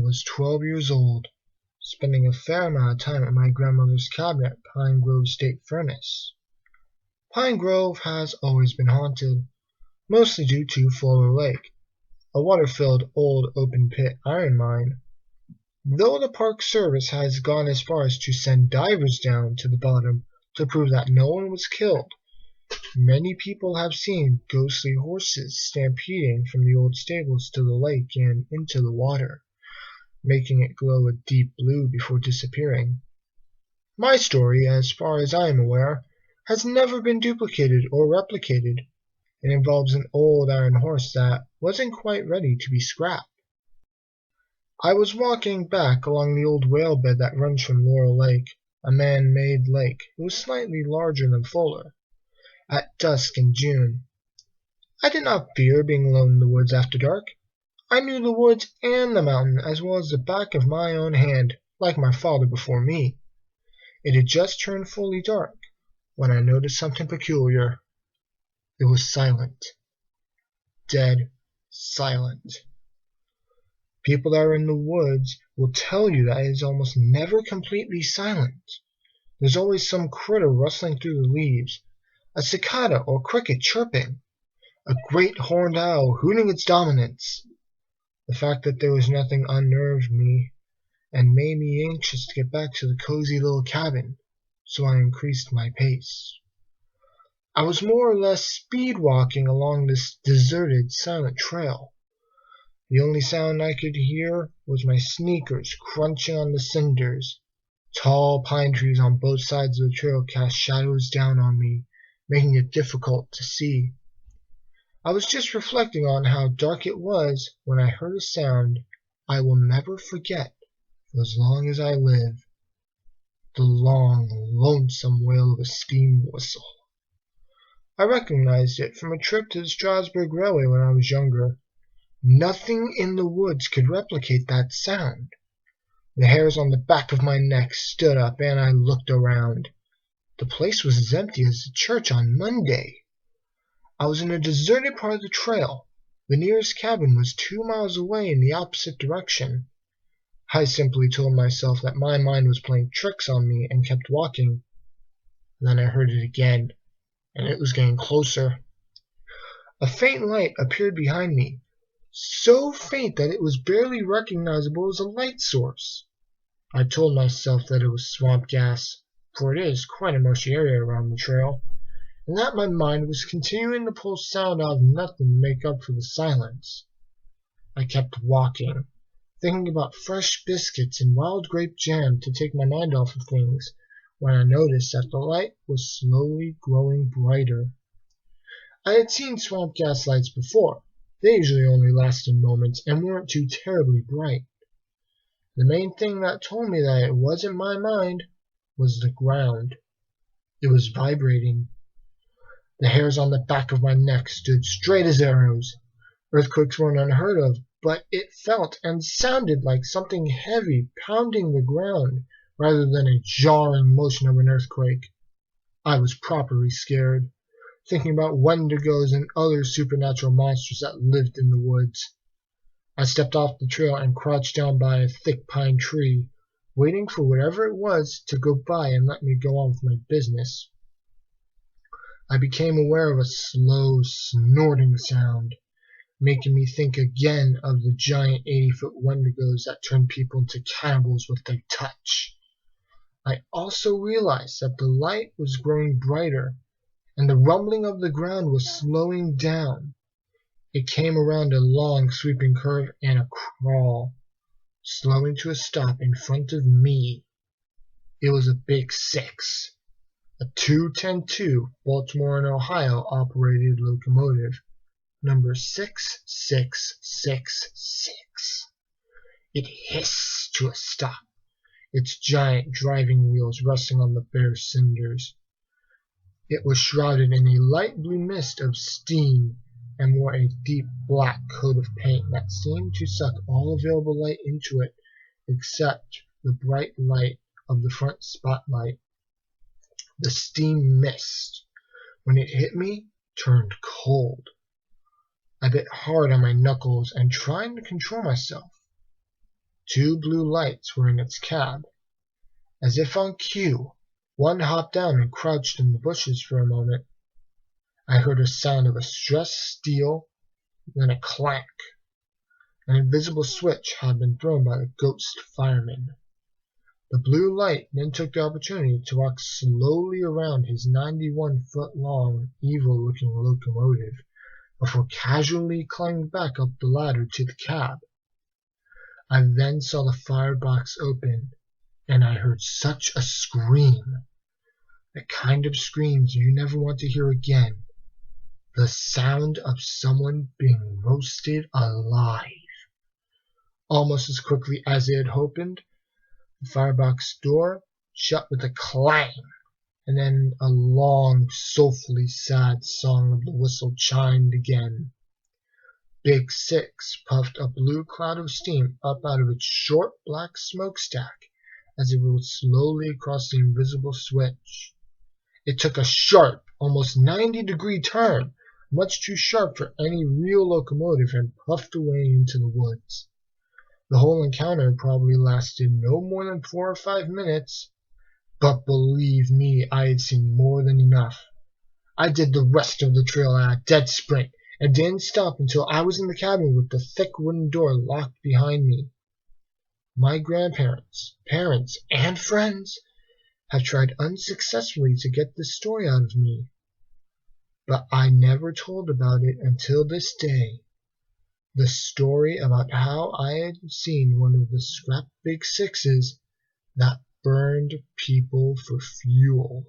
was 12 years old, spending a fair amount of time at my grandmother's cabin at Pine Grove State Furnace. Pine Grove has always been haunted, mostly due to Fuller Lake, a water-filled old open-pit iron mine. Though the Park Service has gone as far as to send divers down to the bottom to prove that no one was killed, many people have seen ghostly horses stampeding from the old stables to the lake and into the water, making it glow a deep blue before disappearing. My story, as far as I am aware, has never been duplicated or replicated. It involves an old iron horse that wasn't quite ready to be scrapped. I was walking back along the old whale bed that runs from Laurel Lake, a man-made lake. It was slightly larger than Fuller, at dusk in June. I did not fear being alone in the woods after dark. I knew the woods and the mountain as well as the back of my own hand, like my father before me. It had just turned fully dark when I noticed something peculiar. It was silent. Dead silent. People that are in the woods will tell you that it is almost never completely silent. There's always some critter rustling through the leaves, a cicada or cricket chirping, a great horned owl hooting its dominance. The fact that there was nothing unnerved me and made me anxious to get back to the cozy little cabin, so I increased my pace. I was more or less speed walking along this deserted, silent trail. The only sound I could hear was my sneakers crunching on the cinders. Tall pine trees on both sides of the trail cast shadows down on me, making it difficult to see. I was just reflecting on how dark it was when I heard a sound I will never forget for as long as I live. The long, lonesome wail of a steam whistle. I recognized it from a trip to the Strasburg Railway when I was younger. Nothing in the woods could replicate that sound. The hairs on the back of my neck stood up and I looked around. The place was as empty as the church on Monday. I was in a deserted part of the trail. The nearest cabin was 2 miles away in the opposite direction. I simply told myself that my mind was playing tricks on me and kept walking. Then I heard it again, and it was getting closer. A faint light appeared behind me, so faint that it was barely recognizable as a light source. I told myself that it was swamp gas, for it is quite a marshy area around the trail, and that my mind was continuing to pull sound out of nothing to make up for the silence. I kept walking, thinking about fresh biscuits and wild grape jam to take my mind off of things, when I noticed that the light was slowly growing brighter. I had seen swamp gas lights before. They usually only lasted moments and weren't too terribly bright. The main thing that told me that it wasn't my mind was the ground. It was vibrating. The hairs on the back of my neck stood straight as arrows. Earthquakes weren't unheard of, but it felt and sounded like something heavy pounding the ground rather than a jarring motion of an earthquake. I was properly scared, thinking about Wendigos and other supernatural monsters that lived in the woods. I stepped off the trail and crouched down by a thick pine tree, waiting for whatever it was to go by and let me go on with my business. I became aware of a slow, snorting sound, making me think again of the giant 80-foot Wendigos that turned people into cannibals with their touch. I also realized that the light was growing brighter, and the rumbling of the ground was slowing down. It came around a long, sweeping curve and a crawl, slowing to a stop in front of me. It was a big 6, a 210-2 Baltimore and Ohio operated locomotive, number 6666. It hissed to a stop, its giant driving wheels resting on the bare cinders. It was shrouded in a light blue mist of steam and wore a deep black coat of paint that seemed to suck all available light into it except the bright light of the front spotlight. The steam mist, when it hit me, turned cold. I bit hard on my knuckles and tried to control myself. 2 blue lights were in its cab. As if on cue, one hopped down and crouched in the bushes for a moment. I heard a sound of a stressed steel, then a clank. An invisible switch had been thrown by the ghost fireman. The blue light then took the opportunity to walk slowly around his 91-foot-long, evil-looking locomotive before casually climbing back up the ladder to the cab. I then saw the firebox open, and I heard such a scream. The kind of screams you never want to hear again. The sound of someone being roasted alive. Almost as quickly as it had opened, the firebox door shut with a clang, and then a long, soulfully sad song of the whistle chimed again. Big Six puffed a blue cloud of steam up out of its short black smokestack as it rolled slowly across the invisible switch. It took a sharp, almost 90-degree turn, much too sharp for any real locomotive, and puffed away into the woods. The whole encounter probably lasted no more than 4 or 5 minutes, but believe me, I had seen more than enough. I did the rest of the trail at a dead sprint, and didn't stop until I was in the cabin with the thick wooden door locked behind me. My grandparents, parents, and friends have tried unsuccessfully to get this story out of me, but I never told about it until this day. The story about how I had seen one of the scrap Big Sixes that burned people for fuel.